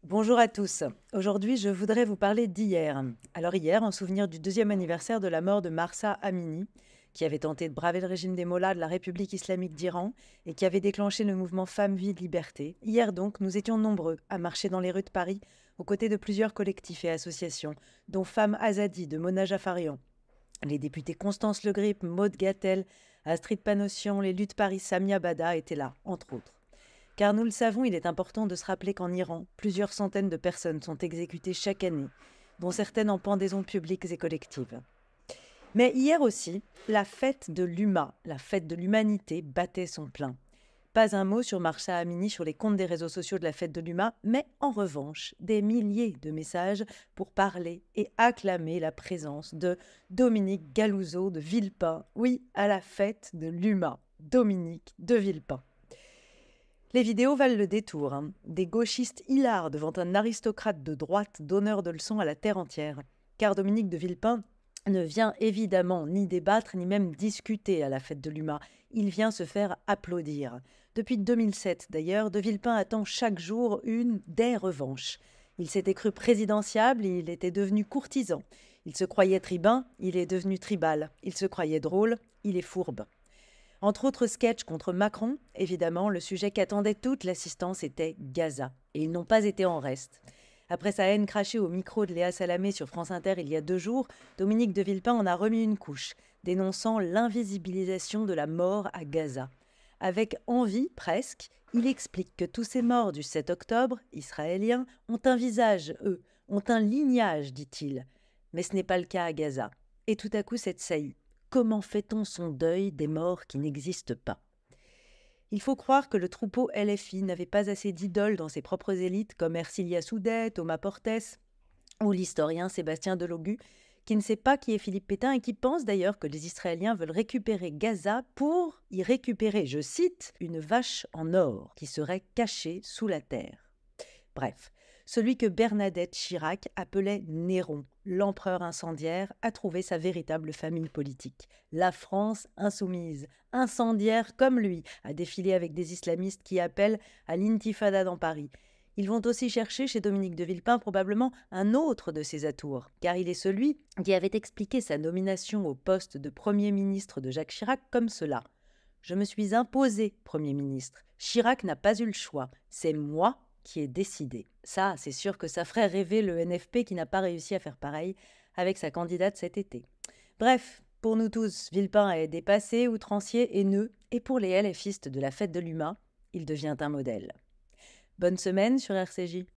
Bonjour à tous. Aujourd'hui, je voudrais vous parler d'hier. Alors hier, en souvenir du deuxième anniversaire de la mort de Mahsa Amini, qui avait tenté de braver le régime des mollahs de la République islamique d'Iran et qui avait déclenché le mouvement Femmes, Vie, Liberté. Hier donc, nous étions nombreux à marcher dans les rues de Paris aux côtés de plusieurs collectifs et associations, dont Femmes Azadi de Mona Jafarian, les députés Constance Le Grip, Maude Gattel, Astrid Panossian, les Luttes Paris Samia Bada étaient là, entre autres. Car nous le savons, il est important de se rappeler qu'en Iran, plusieurs centaines de personnes sont exécutées chaque année, dont certaines en pendaisons publiques et collectives. Mais hier aussi, la fête de l'UMA, la fête de l'humanité, battait son plein. Pas un mot sur Mahsa Amini sur les comptes des réseaux sociaux de la fête de l'UMA, mais en revanche, des milliers de messages pour parler et acclamer la présence de Dominique Galouzot de Villepin. Oui, à la fête de l'UMA, Dominique de Villepin. Les vidéos valent le détour, hein. Des gauchistes hilars devant un aristocrate de droite donneur de leçons à la terre entière. Car Dominique de Villepin ne vient évidemment ni débattre ni même discuter à la fête de l'UMA. Il vient se faire applaudir. Depuis 2007 d'ailleurs, de Villepin attend chaque jour des revanches. Il s'était cru présidentiable, il était devenu courtisan. Il se croyait tribun, il est devenu tribal. Il se croyait drôle, il est fourbe. Entre autres sketchs contre Macron, évidemment, le sujet qu'attendait toute l'assistance était Gaza. Et ils n'ont pas été en reste. Après sa haine crachée au micro de Léa Salamé sur France Inter il y a 2 jours, Dominique de Villepin en a remis une couche, dénonçant l'invisibilisation de la mort à Gaza. Avec envie, presque, il explique que tous ces morts du 7 octobre, israéliens, ont un visage, eux, ont un lignage, dit-il. Mais ce n'est pas le cas à Gaza. Et tout à coup, cette saillie. Comment fait-on son deuil des morts qui n'existent pas? Il faut croire que le troupeau LFI n'avait pas assez d'idoles dans ses propres élites comme Ercilia Soudet, Thomas Portes ou l'historien Sébastien Delogu, qui ne sait pas qui est Philippe Pétain et qui pense d'ailleurs que les Israéliens veulent récupérer Gaza pour y récupérer, je cite, une vache en or qui serait cachée sous la terre. Bref, celui que Bernadette Chirac appelait Néron, l'empereur incendiaire, a trouvé sa véritable famille politique. La France insoumise, incendiaire comme lui, a défilé avec des islamistes qui appellent à l'intifada dans Paris. Ils vont aussi chercher chez Dominique de Villepin probablement un autre de ses atours, car il est celui qui avait expliqué sa nomination au poste de Premier ministre de Jacques Chirac comme cela. Je me suis imposé Premier ministre. Chirac n'a pas eu le choix. C'est moi qui ai décidé. Ça, c'est sûr que ça ferait rêver le NFP qui n'a pas réussi à faire pareil avec sa candidate cet été. Bref, pour nous tous, Villepin est dépassé, outrancier, haineux, et pour les LFistes de la fête de l'UMA, il devient un modèle. Bonne semaine sur RCJ.